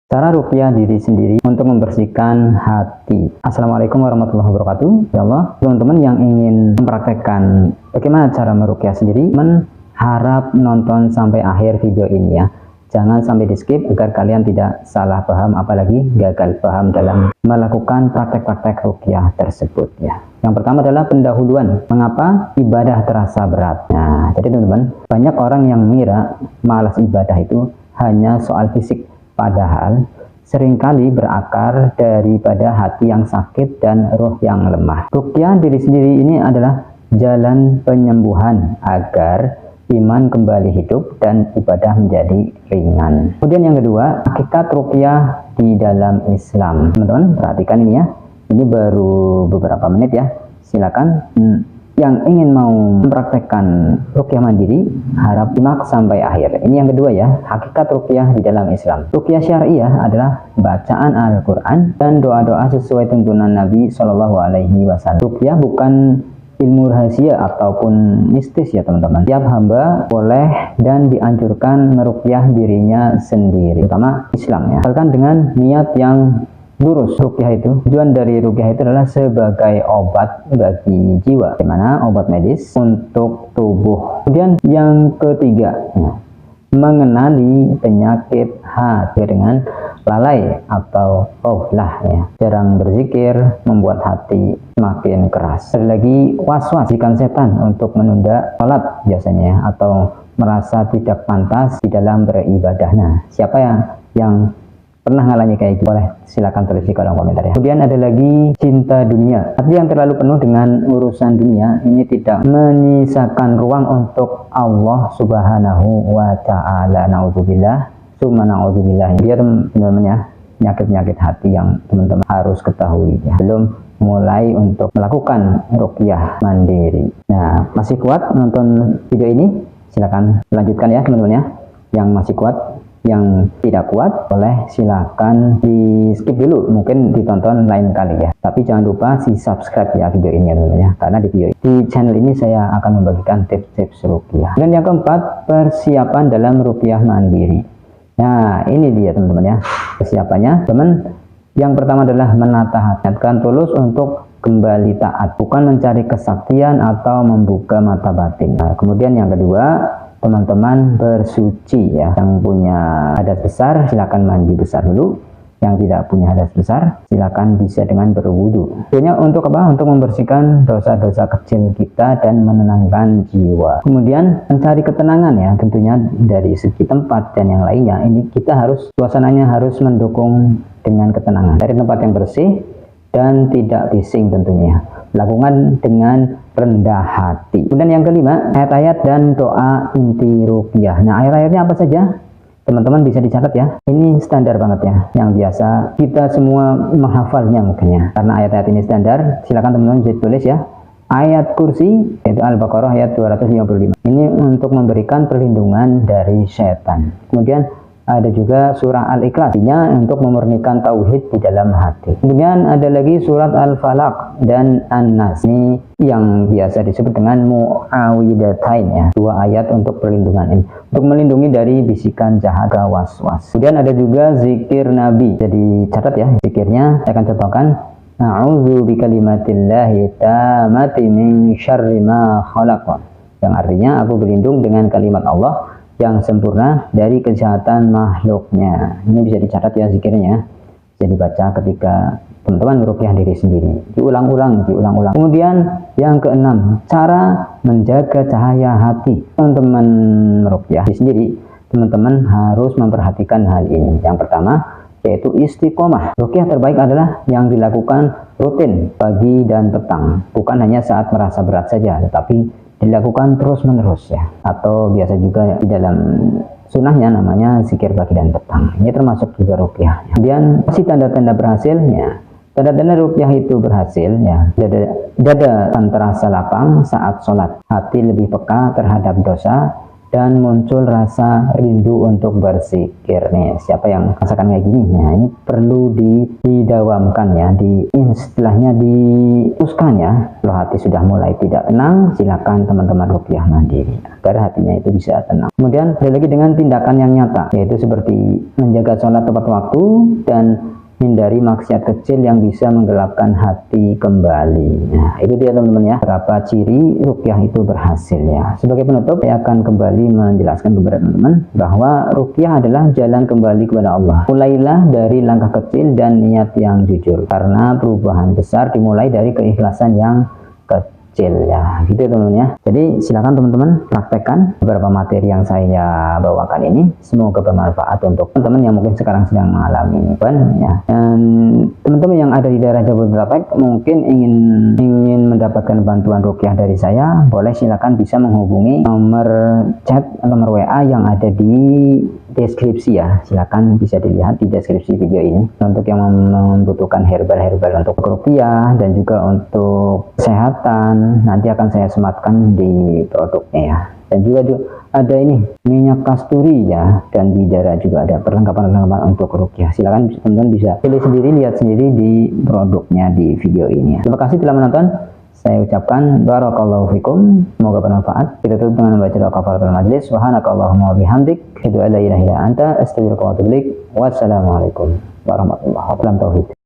Cara ruqyah diri sendiri untuk membersihkan hati. Assalamualaikum warahmatullahi wabarakatuh. Ya Allah, teman-teman yang ingin mempraktekkan bagaimana cara meruqyah sendiri, harap nonton sampai akhir video ini ya. Jangan sampai di skip agar kalian tidak salah paham, apalagi gagal paham dalam melakukan praktek-praktek ruqyah tersebut ya. Yang pertama adalah pendahuluan. Mengapa ibadah terasa berat? Nah, jadi teman-teman, banyak orang yang mengira malas ibadah itu hanya soal fisik. Padahal seringkali berakar daripada hati yang sakit dan roh yang lemah. Ruqyah diri sendiri ini adalah jalan penyembuhan agar iman kembali hidup dan ibadah menjadi ringan. Kemudian yang kedua, hakikat ruqyah di dalam Islam. Teman-teman perhatikan ini ya. Ini baru beberapa menit ya. Silakan yang ingin mau mempraktekkan ruqyah mandiri, harap simak sampai akhir. Ini yang kedua ya, hakikat ruqyah di dalam Islam. Ruqyah syariah adalah bacaan Al-Quran dan doa-doa sesuai tuntunan Nabi Shallallahu Alaihi Wasallam. Ruqyah bukan ilmu rahasia ataupun mistis ya teman-teman. Tiap hamba boleh dan dianjurkan meruqyah dirinya sendiri, terutama Islam ya. Asalkan dengan niat yang lurus. Ruqyah itu, tujuan dari ruqyah itu adalah sebagai obat bagi jiwa, dimana obat medis untuk tubuh. Kemudian yang ketiga, mengenali penyakit hati dengan lalai atau ghaflah ya. Jarang berzikir membuat hati semakin keras. Ada lagi was-was, bisikan setan untuk menunda sholat biasanya, atau merasa tidak pantas di dalam beribadah. Nah, siapa yang pernah ngalami kayak gitu? Boleh silakan tulis di kolom komentar ya. Kemudian ada lagi cinta dunia. Hati yang terlalu penuh dengan urusan dunia ini tidak menyisakan ruang untuk Allah Subhanahu wa Ta'ala. Naudzubillah, summa naudzubillah. Biar teman-teman ya, penyakit-penyakit hati yang teman-teman harus ketahui ya. Belum mulai untuk melakukan ruqyah mandiri. Nah, masih kuat nonton video ini? Silakan lanjutkan ya teman-teman ya. Yang masih kuat, yang tidak kuat boleh silakan di skip dulu, mungkin ditonton lain kali ya. Tapi jangan lupa si subscribe ya video ini ya teman-teman ya, karena di channel ini saya akan membagikan tips-tips ruqyah. Dan yang keempat, persiapan dalam ruqyah mandiri. Nah, ini dia teman-teman ya persiapannya. Teman, yang pertama adalah menata hati, tulus untuk kembali taat, bukan mencari kesaktian atau membuka mata batin. Nah, kemudian yang kedua, teman-teman bersuci ya. Yang punya hadas besar silakan mandi besar dulu, yang tidak punya hadas besar silakan bisa dengan berwudu. Tujuannya untuk apa? Untuk membersihkan dosa-dosa kecil kita dan menenangkan jiwa. Kemudian mencari ketenangan ya, tentunya dari segi tempat dan yang lainnya. Ini kita harus, suasananya harus mendukung dengan ketenangan. Dari tempat yang bersih dan tidak bising tentunya. Lakukan dengan rendah hati. Kemudian yang kelima, ayat-ayat dan doa inti ruqyah. Nah, ayat-ayatnya apa saja? Teman-teman bisa dicatat ya. Ini standar banget ya, yang biasa kita semua menghafalnya mungkin ya. Karena ayat-ayat ini standar, silakan teman-teman bisa tulis ya. Ayat kursi, yaitu Al-Baqarah ayat 255. Ini untuk memberikan perlindungan dari setan. Kemudian ada juga surah Al-Ikhlas, untuk memurnikan tauhid di dalam hati. Kemudian ada lagi surat Al-Falaq dan An-Nas, ini yang biasa disebut dengan Mu'awidatain ya. Dua ayat untuk perlindungan ini, untuk melindungi dari bisikan jahat, was-was. Kemudian ada juga zikir Nabi. Jadi catat ya zikirnya, saya akan contohkan. A'udzu bikalimatillahi tammati min syarri ma khalaq. Yang artinya aku berlindung dengan kalimat Allah yang sempurna dari kejahatan makhluknya. Ini bisa dicatat ya zikirnya. Bisa dibaca ketika teman-teman meruqyah diri sendiri. Diulang-ulang. Kemudian yang keenam, cara menjaga cahaya hati. Teman-teman meruqyah diri sendiri, teman-teman harus memperhatikan hal ini. Yang pertama, yaitu istiqomah. Ruqyah terbaik adalah yang dilakukan rutin pagi dan petang. Bukan hanya saat merasa berat saja, tetapi dilakukan terus-menerus ya, atau biasa juga di dalam sunnahnya namanya zikir pagi dan petang. Ini termasuk juga ruqyah. Kemudian masih tanda-tanda berhasilnya. Tanda-tanda ruqyah itu berhasil ya, dada terasa lapang saat sholat, hati lebih peka terhadap dosa, dan muncul rasa rindu untuk berzikir nih. Siapa yang merasakan kayak gini ya, ini perlu didawamkan ya, istilahnya diteruskan ya. Kalau hati sudah mulai tidak tenang, silakan teman-teman ruqyah mandiri agar hatinya itu bisa tenang. Kemudian ada lagi dengan tindakan yang nyata, yaitu seperti menjaga sholat tepat waktu dan hindari maksiat kecil yang bisa menggelapkan hati kembali. Nah, itu dia teman-teman ya, berapa ciri ruqyah itu berhasil ya. Sebagai penutup, saya akan kembali menjelaskan kepada teman-teman bahwa ruqyah adalah jalan kembali kepada Allah. Mulailah dari langkah kecil dan niat yang jujur, karena perubahan besar dimulai dari keikhlasan yang kecil ya, gitu teman-teman ya. Jadi silakan teman-teman praktekkan beberapa materi yang saya bawakan ini, semoga bermanfaat untuk teman-teman yang mungkin sekarang sedang mengalami ya. Dan teman-teman yang ada di daerah Jabodetabek mungkin ingin mendapatkan bantuan ruqyah dari saya, boleh silakan bisa menghubungi nomor chat atau nomor WA yang ada di deskripsi ya. Silakan bisa dilihat di deskripsi video ini. Untuk yang membutuhkan herbal untuk ruqyah dan juga untuk kesehatan, nanti akan saya sematkan di produknya ya. Dan juga ada ini minyak kasturi ya, dan bidara juga ada perlengkapan untuk ruqyah. Silakan teman-teman bisa pilih sendiri, lihat sendiri di produknya di video ini ya. Terima kasih telah menonton. Saya ucapkan barakallahu fikum, semoga bermanfaat. Kita tutup dengan membaca doa kafaratul majlis. Subhanakallahumma wa bihamdik, asyhadu an la ilaha illa anta, astaghfiruka wa atubu ilaik. Wassalamualaikum warahmatullahi wabarakatuh.